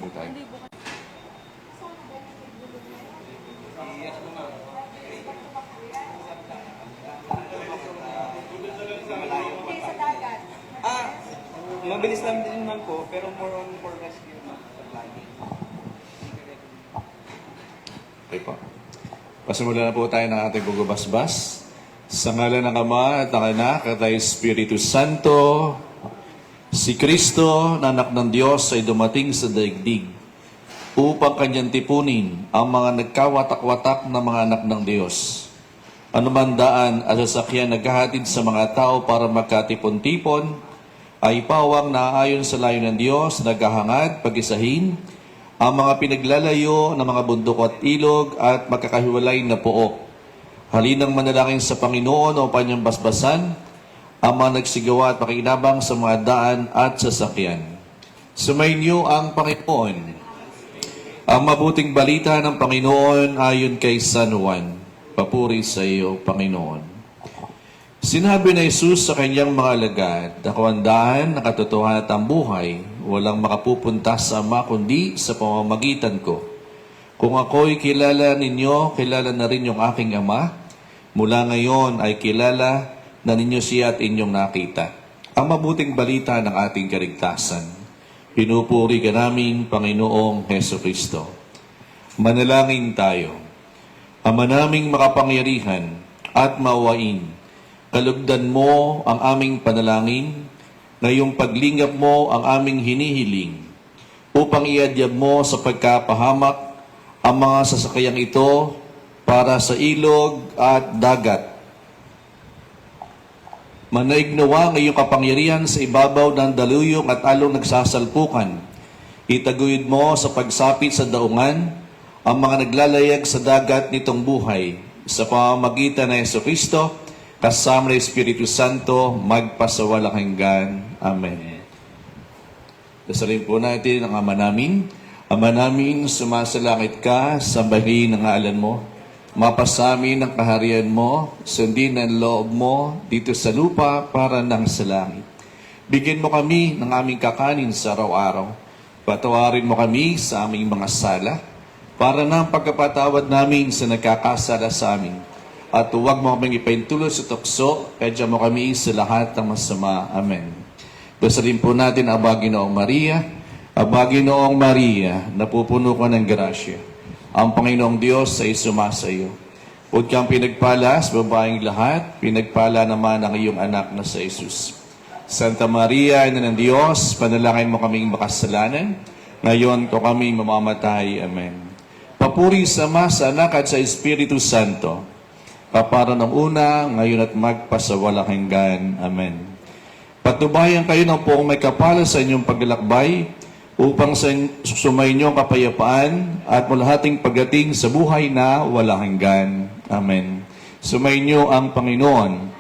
Tayo. Mabilis lang din naman po, pero more on for rescue na lagi. Okay po. Pasimulan na po tayo ng ating bugubasbas. Sa ngalan ng Ama at ng Anak at ng Espiritu Santo, si Kristo na anak ng Diyos ay dumating sa daigdig upang kanyang tipunin ang mga nagkawatak-watak na mga anak ng Diyos. Anuman daan at sasakyan naghahatid sa mga tao para magkatipon-tipon ay pawang naaayon sa layo ng Diyos, naghahangad, pag-isahin, ang mga pinaglalayo ng mga bundok at ilog at magkakahiwalay na pook. Halinang manalangin sa Panginoon o kanyang basbasan, ang mga nagsigawa at pakikinabang sa mga daan at sasakyan. Sumainyo ang Panginoon. Ang mabuting balita ng Panginoon ayon kay San Juan. Papuri sa iyo, Panginoon. Sinabi na Jesus sa kanyang mga alagad, ako ang daan, nakatotohanan at ang buhay, walang makapupunta sa Ama kundi sa pamamagitan ko. Kung ako'y kilala ninyo, kilala na rin yung aking Ama. Mula ngayon ay kilala na ninyo siya at inyong nakita. Ang mabuting balita ng ating kaligtasan. Pinupuri ka namin, Panginoong Hesukristo. Manalangin tayo. Ama naming makapangyarihan at maawain, kalugdan mo ang aming panalangin, ngayong paglingap mo ang aming hinihiling, upang iadyab mo sa pagkapahamak ang mga sasakayang ito para sa ilog at dagat. Manaignawa ngayong kapangyarihan sa ibabaw ng daluyong at along nagsasalpukan. Itaguyod mo sa pagsapit sa daungan ang mga naglalayag sa dagat nitong buhay sa pamamagitan ng Jesucristo, kasama ng Espiritu Santo, magpasawalang hanggan. Amen. Dasalin po natin ang Ama namin. Ama namin, sumasalangit ka, sambahin ang ngalan mo. Mapasamin ang kaharian mo, sundin ang loob mo dito sa lupa para nang sa langit. Bigyan mo kami ng aming kakanin sa araw-araw. Patawarin mo kami sa aming mga sala, para na ang pagkapatawad namin sa nagkakasala sa amin. At huwag mo kaming ipaintulo sa tukso, kaya mo kami sa lahat ng masama. Amen. Dasalin po natin ang Ginoong Maria. Ang Ginoong Maria, napupuno ka ng grasya. Ang Panginoong Diyos ay sumasa iyo. Huwag kang pinagpala sa babaeng lahat, pinagpala naman ang iyong anak na sa Jesus. Santa Maria, Ina ng Diyos, panalangin mo kaming makasalanan. Ngayon ko kami mamamatay. Amen. Papuri sa Ama, sa Anak at sa Espiritu Santo, kapara ng una, ngayon at magpasawalang hanggan. Amen. Patubayan kayo ng poong may kapala sa inyong paglalakbay upang sumainyo ang kapayapaan at mulahating pagdating sa buhay na walang hanggan. Amen. Sumainyo ang Panginoon.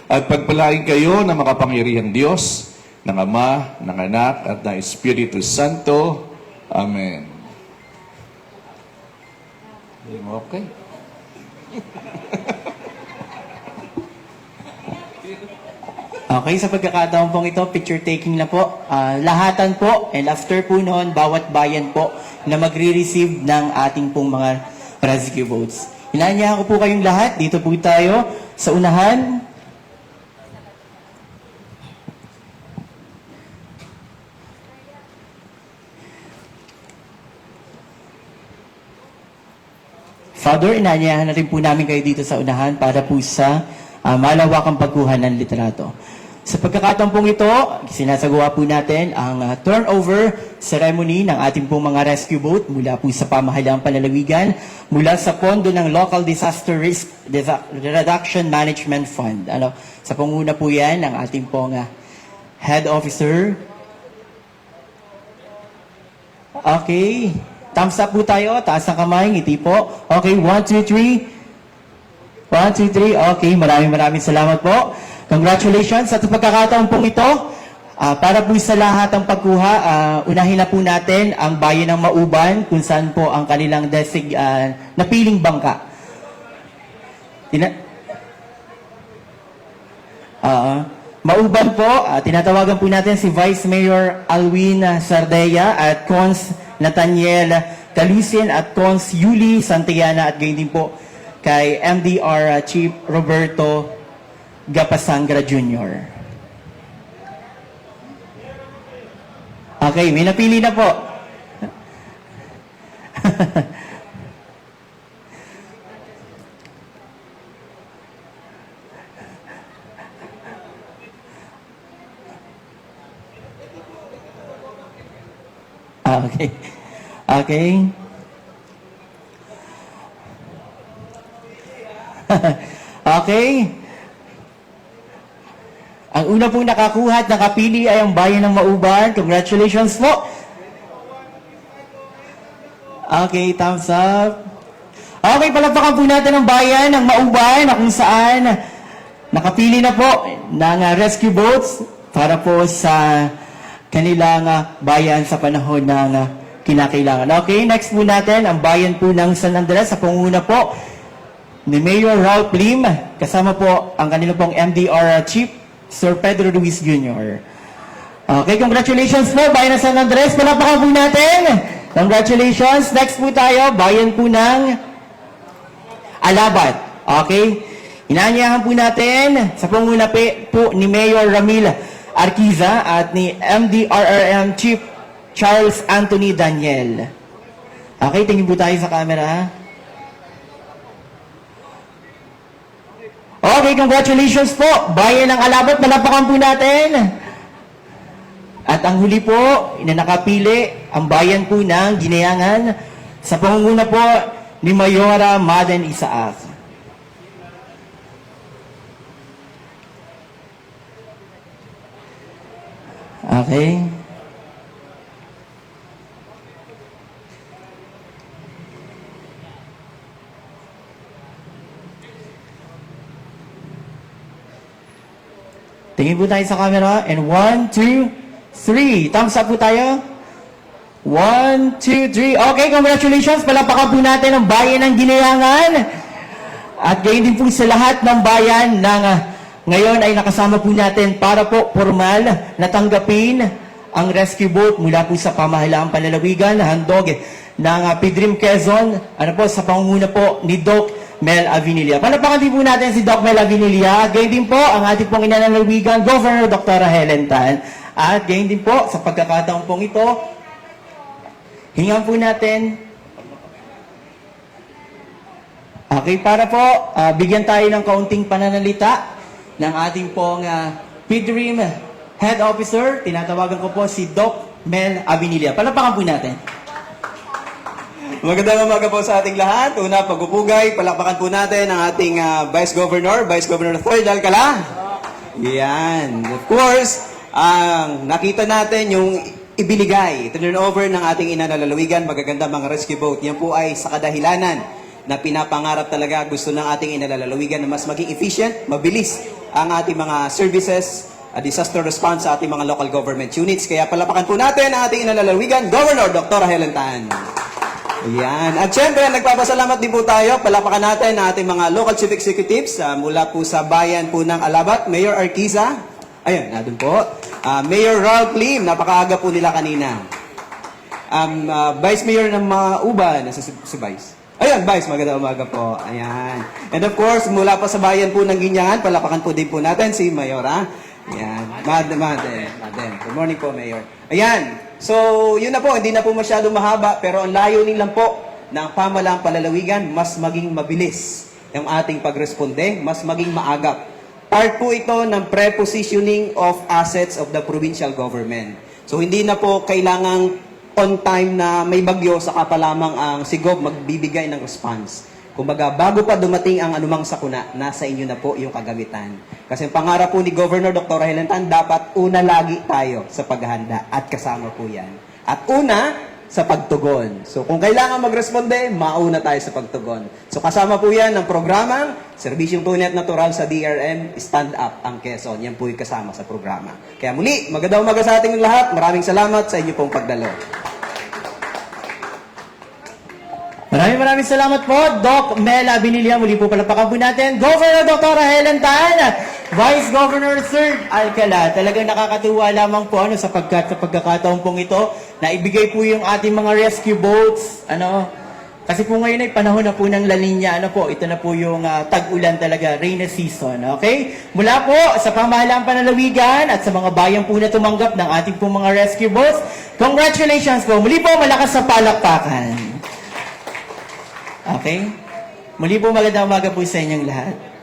At pagpalain kayo ng makapangyarihang Diyos, ng Ama, ng Anak at ng Espiritu Santo. Amen. Okay. Okay, sa pagkakataon pong ito, picture taking na po. Lahatan po, and after po noon, bawat bayan po na magre-receive ng ating pong mga rescue boats. Inaanyahan ko po kayong lahat. Dito po tayo sa unahan. Father, inaanyahan na rin po namin kayo dito sa unahan para po sa malawakang pagkuha ng litrato. Sa pagkakataon pong ito, sinasagawa po natin ang turnover ceremony ng ating pong mga rescue boat mula po sa pamahalaang panlalawigan, mula sa pondo ng Local Disaster Risk Reduction Management Fund. Sa panguna po yan ng ating pong head officer. Okay. Thumbs up po tayo. Taas ng kamay. Ngiti po. Okay. 1, 2, 3. 1, 2, 3. Okay. Maraming salamat po. Congratulations sa pagkakataon pong ito. Para po sa lahat ng pagkuha, unahin na po natin ang bayan ng Mauban kung saan po ang kanilang napiling bangka. Mauban po, tinatawagan po natin si Vice Mayor Alwin Sardea at Cons Nathaniel Calusin at Cons Yuli Santillana at gayon din po kay MDR Chief Roberto Gapasangra Jr. Okay, may napili na po. Okay. Okay. Okay. Ang una pong nakakuha at nakapili ay ang bayan ng Mauban. Congratulations po. Okay, thumbs up. Okay, palagpakan po natin ang bayan ng Mauban na kung saan nakapili na po ng rescue boats para po sa kanilang bayan sa panahon ng kinakailangan. Okay, next po natin ang bayan po ng San Andres sa pangunguna po ni Mayor Ralph Lim. Kasama po ang kanilang pong MDR Chief, Sir Pedro Luis Jr. Okay, congratulations po, bayan ng San Andres. Palapakan po natin. Congratulations. Next po tayo, bayan po ng Alabat. Okay, inaanyahan po natin sa pangunguna po ni Mayor Ramil Arquiza at ni MDRRM Chief Charles Anthony Daniel. Okay, tingin po tayo sa camera. Okay, congratulations po. Bayan ng Alabat, malapakan po natin. At ang huli po, na nakapili, ang bayan po ng Ginayangan sa pangunguna po ni Mayora Maden Isaak. Okay. Tingin po tayo sa camera. And 1, 2, 3. Thumbs up po tayo. 1, 2, 3. Okay, congratulations. Palapakan po natin ang bayan ng Ginayangan. At gayon din po sa lahat ng bayan ng ngayon ay nakasama po natin para po formal na tanggapin ang rescue boat mula po sa pamahalaang panlalawigan, handog ng PDRIM Quezon, ano po, sa pangunguna po ni Doc Mel Avinilla. Palapakan din po natin si Doc Mel Avinilla. Gayon din po ang ating pong inanalawigan, Governor Dr. Helen Tan. At gayon din po sa pagkakataon pong ito, hingan po natin. Okay, para po bigyan tayo ng kaunting pananalita ng ating pong PDRIM Head Officer. Tinatawagan ko po si Doc Mel Avinilla. Palapakan po natin. Magandang umaga po sa ating lahat. Una, pagpupugay, palakpakan po natin ang ating Vice Governor Thord Alcala. Yan. Of course, nakita natin yung ibinigay, turnover ng ating inanalalawigan, magaganda mga rescue boat. Yan po ay sa kadahilanan na pinapangarap talaga gusto ng ating inalalawigan na mas maging efficient, mabilis ang ating mga services, disaster response sa ating mga local government units. Kaya palapakan po natin ang ating inalalawigan, Governor Dr. Helen Tan. Ayan. At syempre, nagpapasalamat din po tayo. Palapakan natin ang ating mga local chief executives mula po sa bayan po ng Alabat, Mayor Arquiza. Ayun, nandun po. Mayor Ralph Lim, napakaaga po nila kanina. Vice Mayor ng Mauban, nasa si Vice. Ayun, Vice, magandang umaga po. Ayan. And of course, mula pa sa bayan po ng Ginyangan, palapakan po din po natin si Mayora. Ayan. Maden. Good morning po, Mayor. Ayan. So, yun na po. Hindi na po masyado mahaba, pero ang layunin lang po ng pamahalaang palalawigan, mas maging mabilis yung ating pagresponde, mas maging maagap. Part po ito ng prepositioning of assets of the provincial government. So, hindi na po kailangang on time na may bagyo, saka pa lamang ang SIGOB magbibigay ng response. Kumbaga, bago pa dumating ang anumang sakuna, nasa inyo na po yung kagamitan. Kasi ang pangarap po ni Governor Dr. Helen Tan, dapat una lagi tayo sa paghahanda at kasama po yan. At una, sa pagtugon. So kung kailangan magresponde, mauna tayo sa pagtugon. So kasama po yan ng programang Serbisyong Tunay at Natural sa DRM, Stand Up ang Quezon. Yan po yung kasama sa programa. Kaya muli, magandang umaga sa ating lahat. Maraming salamat sa inyo pong pagdalo. Maraming salamat po, Doc Mel Avinilla. Muli po palapakan po natin, Governor Dr. Helen Tan. Vice Governor Sir Alcala, talagang nakakatuwa lamang po sapagkat sa pagkakataon pong ito, na ibigay po yung ating mga rescue boats, kasi po ngayon ay panahon na po ng La Nina, ito na po yung tag-ulan talaga, rainy season, okay? Mula po sa pamahalaang panalawigan at sa mga bayan po na tumanggap ng ating po mga rescue boats, congratulations po, muli po malakas sa palakpakan. Okay? Muli po magandang umaga po sa inyong lahat.